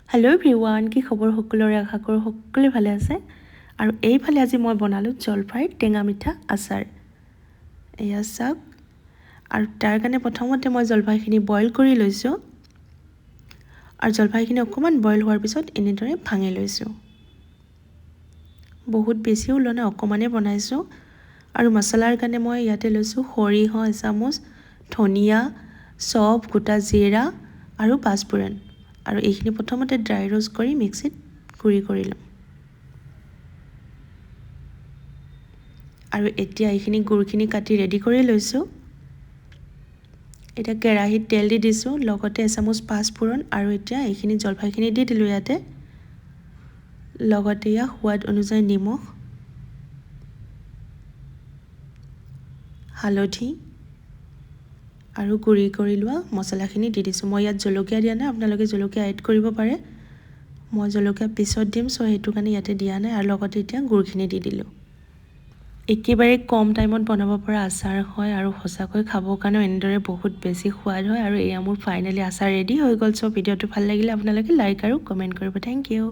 Hello' everyone, কি খবৰ সকলোৰে? আশা কৰোঁ সকলোৱে ভালে আছে। আৰু এইফালে আজি মই বনালোঁ জলফাইৰ টেঙা মিঠা আচাৰ। এয়া চাওক। আৰু তাৰ কাৰণে প্ৰথমতে মই জলফাইখিনি বইল কৰি লৈছোঁ। আৰু জলফাইখিনি অকণমান বইল হোৱাৰ পিছত এনেদৰে ভাঙি লৈছোঁ। বহুত বেছিও লোৱা নাই, অকণমানেই বনাইছোঁ। আৰু মছলাৰ কাৰণে মই ইয়াতে লৈছোঁ সৰিয়হ এচামুচ, ধনিয়া, চফ, গোটা জিৰা আৰু পাঁচফোৰণ। আৰু এইখিনি প্ৰথমতে ড্ৰাই ৰোষ্ট কৰি মিক্সিত গুড়ি কৰি ল'ম। আৰু এতিয়া এইখিনি গুড়খিনি কাটি ৰেডি কৰি লৈছোঁ। এতিয়া কেৰাহীত তেল দি দিছোঁ, লগতে এচামুচ পাঁচফোৰণ আৰু এতিয়া এইখিনি জলফাইখিনি দি দিলোঁ ইয়াতে। লগতে ইয়াত সোৱাদ অনুযায়ী নিমখ, হালধি আৰু গুড়ি কৰি লোৱা মছলাখিনি দি দিছোঁ। মই ইয়াত জলকীয়া দিয়া নাই, আপোনালোকে জলকীয়া এড কৰিব পাৰে। মই জলকীয়া পিছত দিম, সেইটো কাৰণে ইয়াতে দিয়া নাই। আৰু লগতে এতিয়া গুড়খিনি দি দিলোঁ। একেবাৰে কম টাইমত বনাব পৰা আচাৰ হয় আৰু সঁচাকৈ খাবৰ কাৰণেও এনেদৰে বহুত বেছি সোৱাদ হয়। আৰু এয়া মোৰ ফাইনেলি আচাৰ ৰেডি হৈ গ'ল। ভিডিঅ'টো ভাল লাগিলে আপোনালোকে লাইক আৰু কমেণ্ট কৰিব। Thank U.